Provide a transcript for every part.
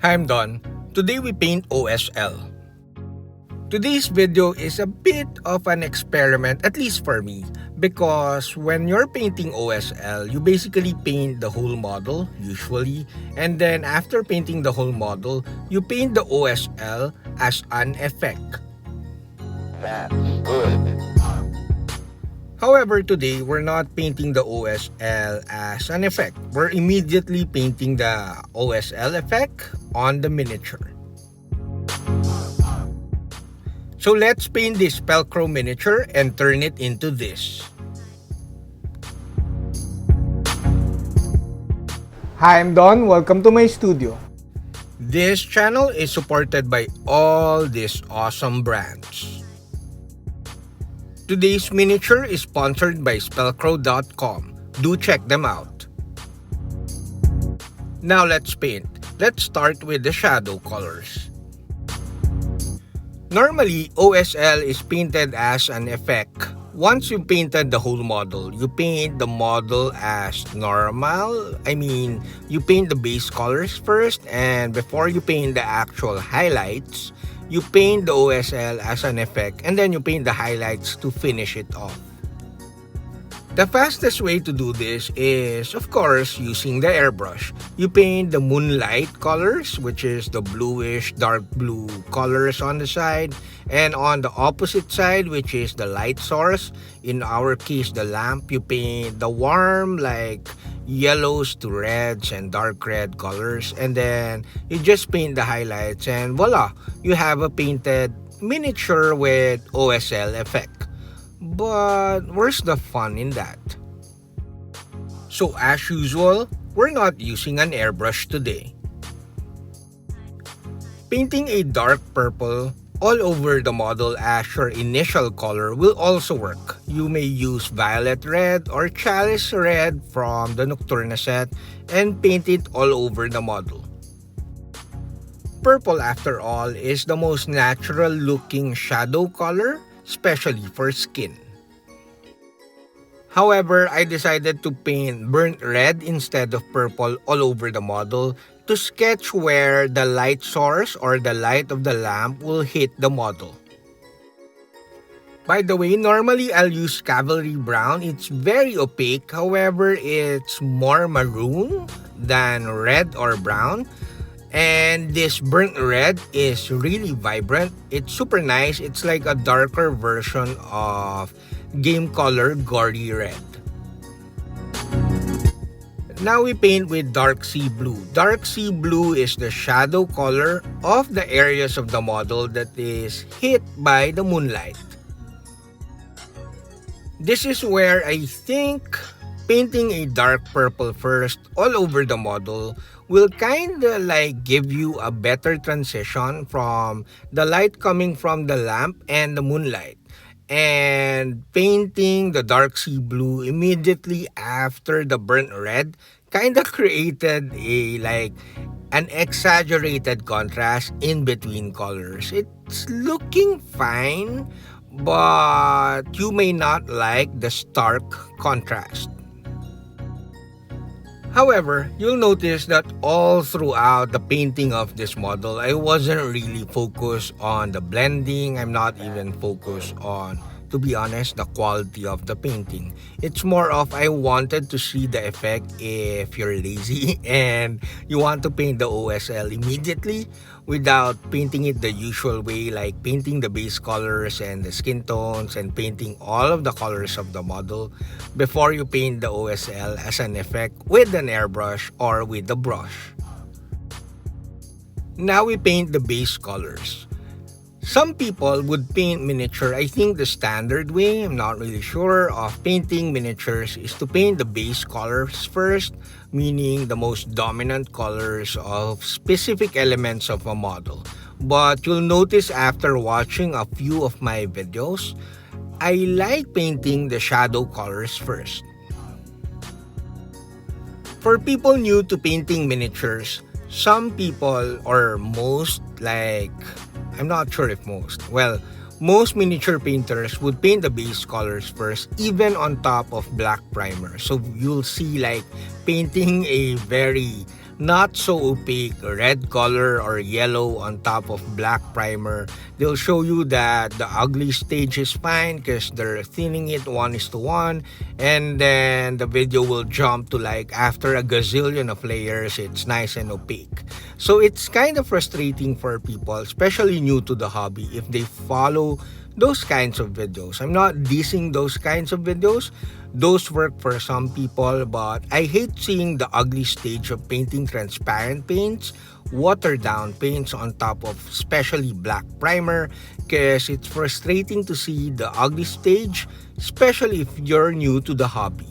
Hi, I'm Don. Today we paint OSL. Today's video is a bit of an experiment, at least for me, because when you're painting OSL, you basically paint the whole model, usually, and then after painting the whole model, you paint the OSL as an effect. That's good. However, today we're not painting the OSL as an effect. We're immediately painting the OSL effect on the miniature. So let's paint this Spellcrow miniature and turn it into this. Hi, I'm Don. Welcome to my studio. This channel is supported by all these awesome brands. Today's miniature is sponsored by Spellcrow.com. Do check them out. Now let's paint. Let's start with the shadow colors. Normally, OSL is painted as an effect. Once you painted the whole model, you paint the model as normal. You paint the base colors first, and before you paint the actual highlights, you paint the OSL as an effect, and then you paint the highlights to finish it off. The fastest way to do this is, of course, using the airbrush. You paint the moonlight colors, which is the bluish, dark blue colors on the side, and on the opposite side, which is the light source, in our case, the lamp, you paint the warm, like yellows to reds and dark red colors, and then you just paint the highlights, and voila, you have a painted miniature with OSL effect. But where's the fun in that? So as usual, we're not using an airbrush today. Painting a dark purple all over the model as your initial color will also work. You may use violet red or chalice red from the Nocturna set and paint it all over the model. Purple, after all, is the most natural looking shadow color, especially for skin. However, I decided to paint burnt red instead of purple all over the model to sketch where the light source or the light of the lamp will hit the model. By the way, normally I'll use Cavalry Brown. It's very opaque, however, it's more maroon than red or brown. And this burnt red is really vibrant. It's super nice. It's like a darker version of game color gory red. Now we paint with dark sea blue. Dark sea blue is the shadow color of the areas of the model that is hit by the moonlight. This is where I think painting a dark purple first all over the model will kinda like give you a better transition from the light coming from the lamp and the moonlight. And painting the dark sea blue immediately after the burnt red kinda created an exaggerated contrast in between colors. It's looking fine, but you may not like the stark contrast. However, you'll notice that all throughout the painting of this model, I wasn't really focused on the blending. I'm not even focused on, to be honest, the quality of the painting. It's more of I wanted to see the effect if you're lazy and you want to paint the OSL immediately without painting it the usual way, like painting the base colors and the skin tones and painting all of the colors of the model before you paint the OSL as an effect with an airbrush or with the brush. Now we paint the base colors. Some people would paint miniature, I think the standard way, I'm not really sure, of painting miniatures is to paint the base colors first, meaning the most dominant colors of specific elements of a model. But you'll notice after watching a few of my videos, I like painting the shadow colors first. For people new to painting miniatures, some people or most I'm not sure if most miniature painters would paint the base colors first, even on top of black primer. So you'll see painting a very not so opaque red color or yellow on top of black primer. They'll show you that the ugly stage is fine because they're thinning it 1:1, and then the video will jump to like after a gazillion of layers, it's nice and opaque. So it's kind of frustrating for people, especially new to the hobby, if they follow those kinds of videos. I'm not dissing those kinds of videos. Those work for some people, but I hate seeing the ugly stage of painting transparent paints, watered down paints on top of especially black primer, because it's frustrating to see the ugly stage, especially if you're new to the hobby.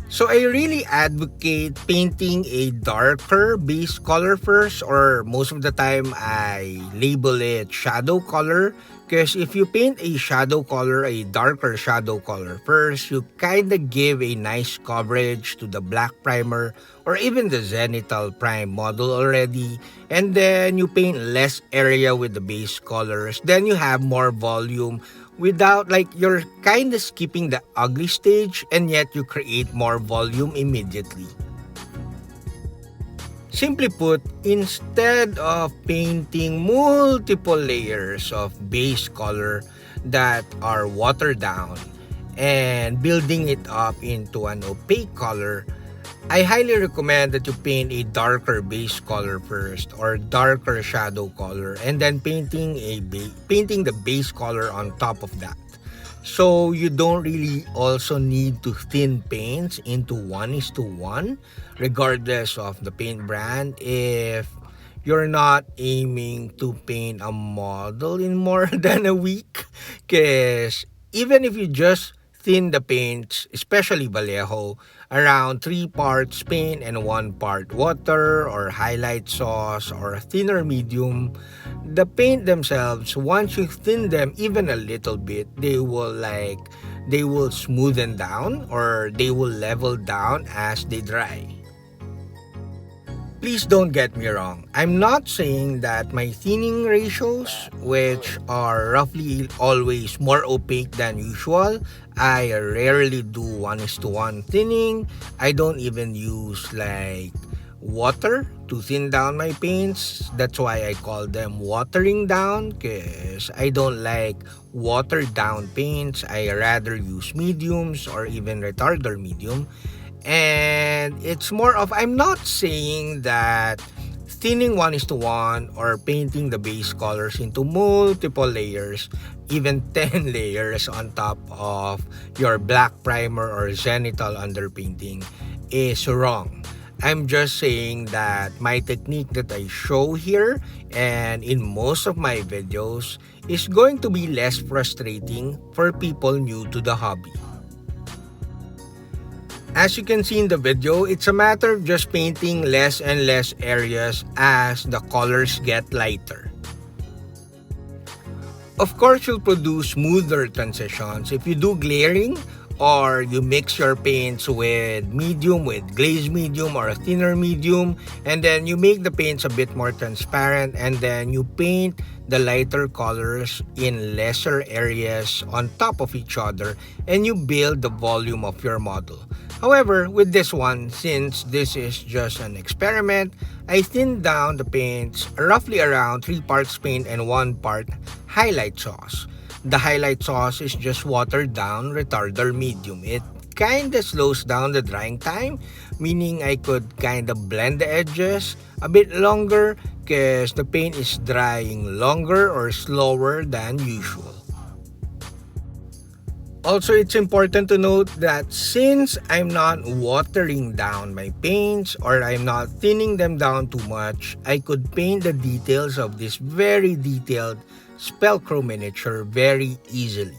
So I really advocate painting a darker base color first, or most of the time I label it shadow color, because if you paint a shadow color, a darker shadow color first, you kinda give a nice coverage to the black primer or even the zenithal prime model already, and then you paint less area with the base colors, then you have more volume without, like, you're kind of skipping the ugly stage and yet you create more volume immediately. Simply put, instead of painting multiple layers of base color that are watered down and building it up into an opaque color, I highly recommend that you paint a darker base color first, or darker shadow color, and then painting the base color on top of that. So you don't really also need to thin paints into 1:1, regardless of the paint brand, if you're not aiming to paint a model in more than a week. Because even if you just thin the paints, especially Vallejo, around 3 parts paint and 1 part water or highlight sauce or thinner medium, the paint themselves, once you thin them even a little bit, they will smoothen down, or they will level down as they dry. Please don't get me wrong. I'm not saying that my thinning ratios, which are roughly always more opaque than usual, I rarely do 1:1 thinning. I don't even use like water to thin down my paints. That's why I call them watering down, because I don't like watered down paints. I rather use mediums or even retarder medium. And it's more of, I'm not saying that thinning 1:1 or painting the base colors into multiple layers, even 10 layers on top of your black primer or zenithal underpainting is wrong. I'm just saying that my technique that I show here and in most of my videos is going to be less frustrating for people new to the hobby. As you can see in the video, it's a matter of just painting less and less areas as the colors get lighter. Of course, you'll produce smoother transitions if you do glaring, or you mix your paints with medium, with glazed medium or a thinner medium, and then you make the paints a bit more transparent, and then you paint the lighter colors in lesser areas on top of each other, and you build the volume of your model. However, with this one, since this is just an experiment, I thinned down the paints roughly around 3 parts paint and 1 part highlight sauce. The highlight sauce is just watered down retarder medium. It kinda slows down the drying time, meaning I could kinda blend the edges a bit longer because the paint is drying longer or slower than usual. Also, it's important to note that since I'm not watering down my paints or I'm not thinning them down too much, I could paint the details of this very detailed Spellcrow miniature very easily.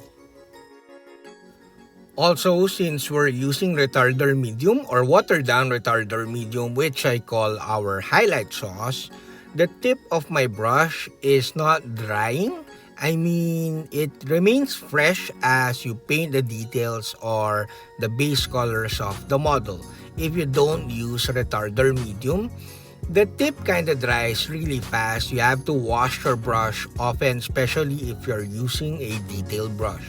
Also, since we're using retarder medium or watered down retarder medium, which I call our highlight sauce, the tip of my brush is not drying. I mean, it remains fresh as you paint the details or the base colors of the model. If you don't use retarder medium, the tip kinda dries really fast. You have to wash your brush often, especially if you're using a detailed brush.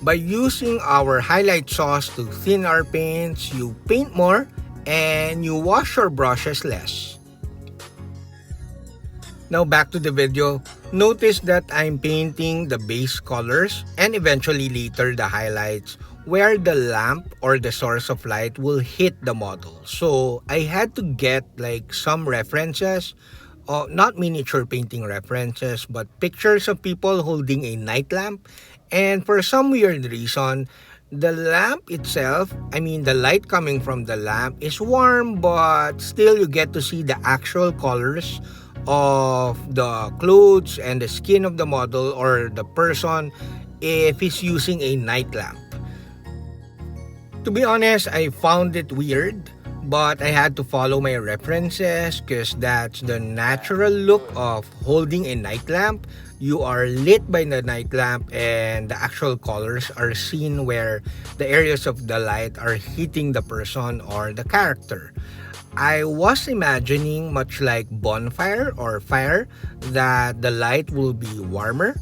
By using our highlight sauce to thin our paints, you paint more and you wash your brushes less. Now back to the video. Notice that I'm painting the base colors and eventually later the highlights where the lamp or the source of light will hit the model. So I had to get like some references, not miniature painting references, but pictures of people holding a night lamp. And for some weird reason, the lamp itself, I mean the light coming from the lamp is warm, but still you get to see the actual colors of the clothes and the skin of the model or the person if he's using a night lamp. To be honest, I found it weird, but I had to follow my references because that's the natural look of holding a night lamp. You are lit by the night lamp and the actual colors are seen where the areas of the light are hitting the person or the character. I was imagining much like bonfire or fire that the light will be warmer,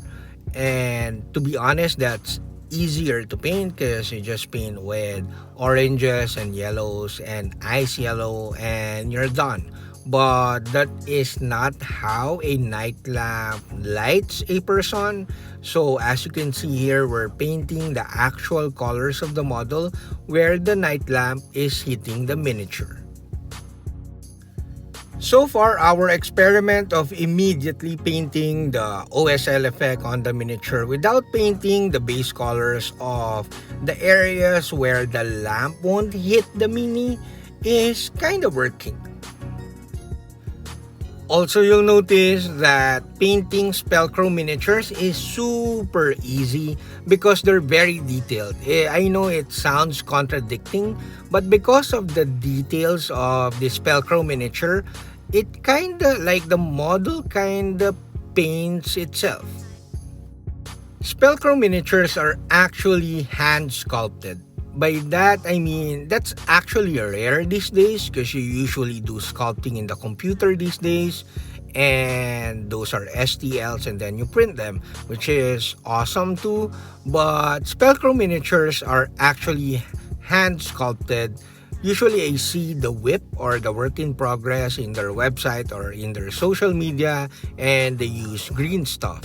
and to be honest that's easier to paint because you just paint with oranges and yellows and ice yellow and you're done. But that is not how a night lamp lights a person. So as you can see here, we're painting the actual colors of the model where the night lamp is hitting the miniature. So far, our experiment of immediately painting the OSL effect on the miniature without painting the base colors of the areas where the lamp won't hit the mini is kind of working. Also, you'll notice that painting Spellcrow miniatures is super easy because they're very detailed. I know it sounds contradicting, but because of the details of the Spellcrow miniature, it kinda like the model kinda paints itself. Spellcrow miniatures are actually hand sculpted. By that, I mean that's actually rare these days because you usually do sculpting in the computer these days, and those are STLs and then you print them, which is awesome too. But Spellcrow miniatures are actually hand sculpted. Usually I see the whip or the work in progress in their website or in their social media and they use green stuff.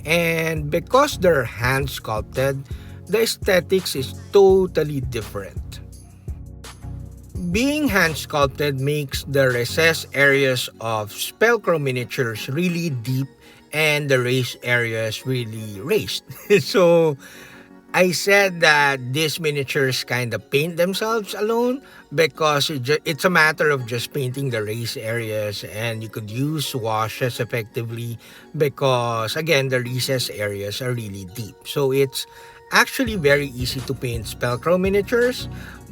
And because they're hand sculpted, the aesthetics is totally different. Being hand sculpted makes the recessed areas of Spellcrow miniatures really deep and the raised areas really raised. So I said that these miniatures kind of paint themselves alone because it's a matter of just painting the raised areas and you could use washes effectively because again the recessed areas are really deep. So it's actually very easy to paint Spellcrow miniatures,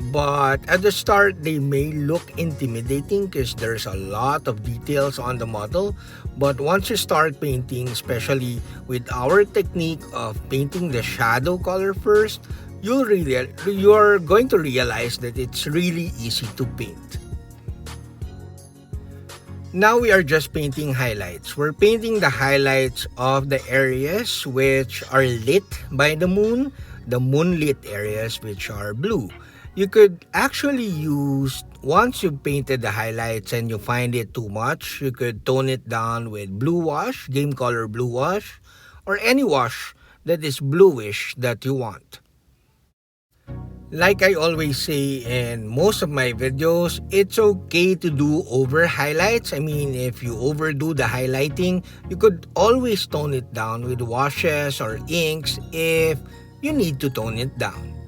but at the start they may look intimidating because there's a lot of details on the model. But once you start painting, especially with our technique of painting the shadow color first, you're going to realize that it's really easy to paint. Now we are just painting highlights. We're painting the highlights of the areas which are lit by the moonlit areas which are blue. You could actually use, once you've painted the highlights and you find it too much, you could tone it down with blue wash, game color blue wash, or any wash that is bluish that you want. Like I always say in most of my videos, it's okay to do over highlights. I mean, if you overdo the highlighting, you could always tone it down with washes or inks if you need to tone it down.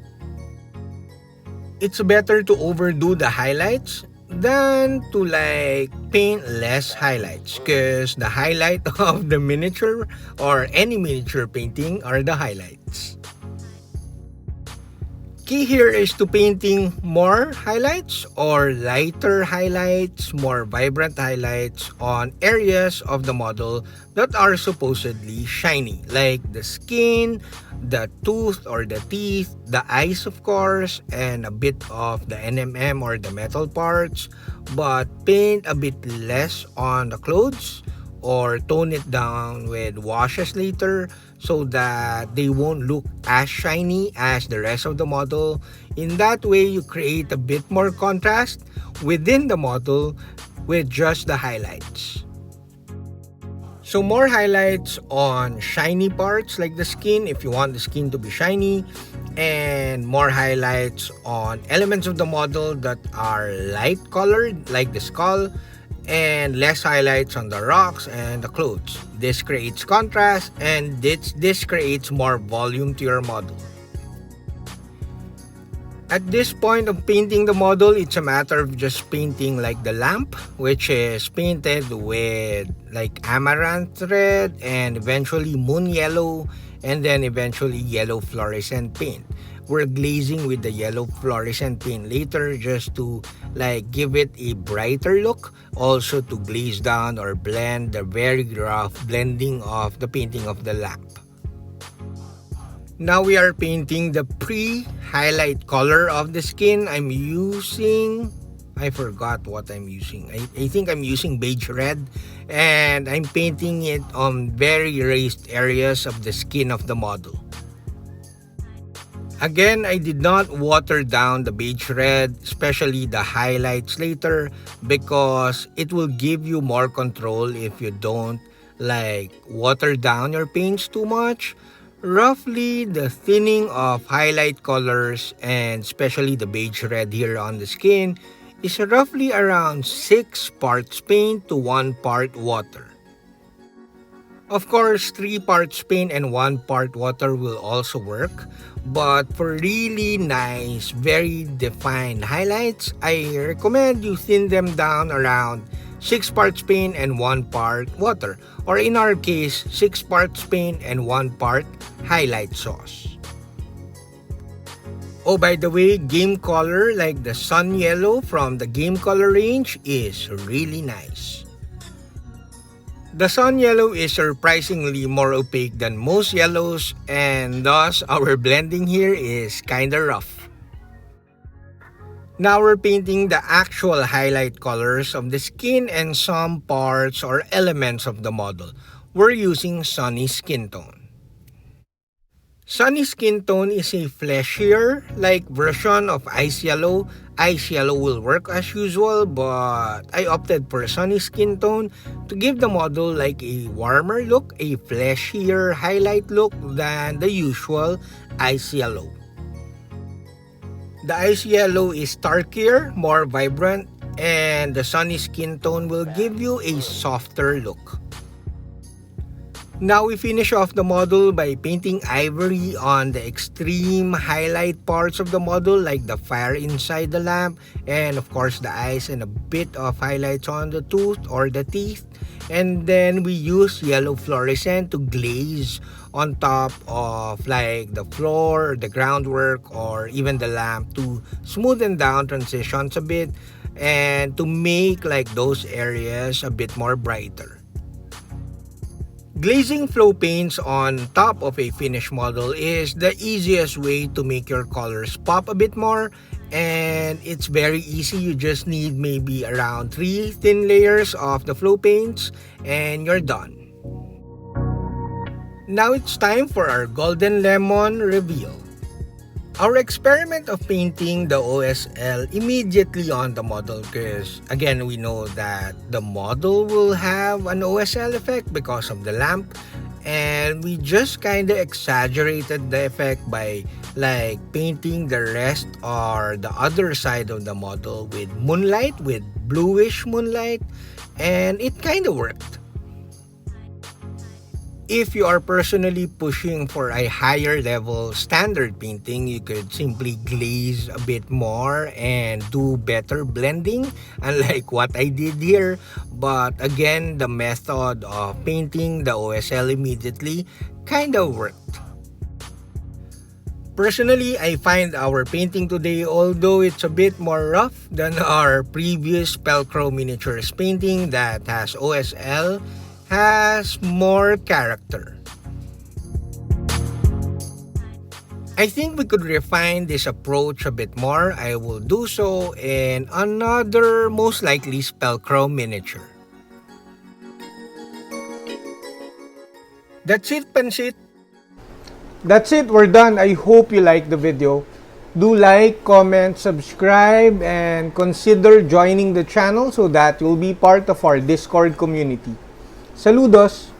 It's better to overdo the highlights than to like paint less highlights because the highlight of the miniature or any miniature painting are the highlights. Key here is to painting more highlights or lighter highlights, more vibrant highlights on areas of the model that are supposedly shiny, like the skin, the tooth or the teeth, the eyes of course, and a bit of the NMM or the metal parts, but paint a bit less on the clothes or tone it down with washes later so that they won't look as shiny as the rest of the model. In that way, you create a bit more contrast within the model with just the highlights. So more highlights on shiny parts like the skin if you want the skin to be shiny, and more highlights on elements of the model that are light colored like the skull, and less highlights on the rocks and the clothes. This creates contrast, and this creates more volume to your model. At this point of painting the model, it's a matter of just painting like the lamp, which is painted with like amaranth red and eventually moon yellow, and then eventually yellow fluorescent paint. We're glazing with the yellow fluorescent paint later just to like give it a brighter look, also to glaze down or blend the very rough blending of the painting of the lamp. Now we are painting the pre-highlight color of the skin. I forgot what I'm using. I think I'm using beige red, and I'm painting it on very raised areas of the skin of the model. Again, I did not water down the beige red, especially the highlights later, because it will give you more control if you don't like water down your paints too much. Roughly, the thinning of highlight colors, and especially the beige red here on the skin, is roughly around 6 parts paint to 1 part water. Of course, 3 parts paint and 1 part water will also work, but for really nice, very defined highlights, I recommend you thin them down around 6 parts paint and 1 part water, or in our case, 6 parts paint and 1 part highlight sauce. Oh, by the way, game color like the sun yellow from the game color range is really nice. The sun yellow is surprisingly more opaque than most yellows, and thus our blending here is kinda rough. Now we're painting the actual highlight colors of the skin and some parts or elements of the model. We're using Sunny Skin Tone. Sunny Skin Tone is a fleshier like version of Ice Yellow. Ice Yellow will work as usual, but I opted for Sunny Skin Tone to give the model like a warmer look, a fleshier highlight look than the usual Ice Yellow. The Ice Yellow is darker, more vibrant, and the Sunny Skin Tone will give you a softer look. Now we finish off the model by painting ivory on the extreme highlight parts of the model like the fire inside the lamp, and of course the eyes, and a bit of highlights on the tooth or the teeth. And then we use yellow fluorescent to glaze on top of like the floor, the groundwork, or even the lamp to smoothen down transitions a bit and to make like those areas a bit more brighter. Glazing flow paints on top of a finished model is the easiest way to make your colors pop a bit more, and it's very easy. You just need maybe around 3 thin layers of the flow paints and you're done. Now it's time for our golden lemon reveal. Our experiment of painting the OSL immediately on the model, because again we know that the model will have an OSL effect because of the lamp, and we just kinda exaggerated the effect by like painting the rest or the other side of the model with moonlight, with bluish moonlight, and it kinda worked. If you are personally pushing for a higher level standard painting, you could simply glaze a bit more and do better blending, unlike what I did here. But again, the method of painting the OSL immediately kind of worked. Personally, I find our painting today, although it's a bit more rough than our previous Spellcrow miniatures painting that has OSL, has more character. I think we could refine this approach a bit more. I will do so in another most likely Spellcrow miniature. That's it, Pansit. That's it, we're done. I hope you liked the video. Do like, comment, subscribe, and consider joining the channel so that you'll be part of our Discord community. Saludos!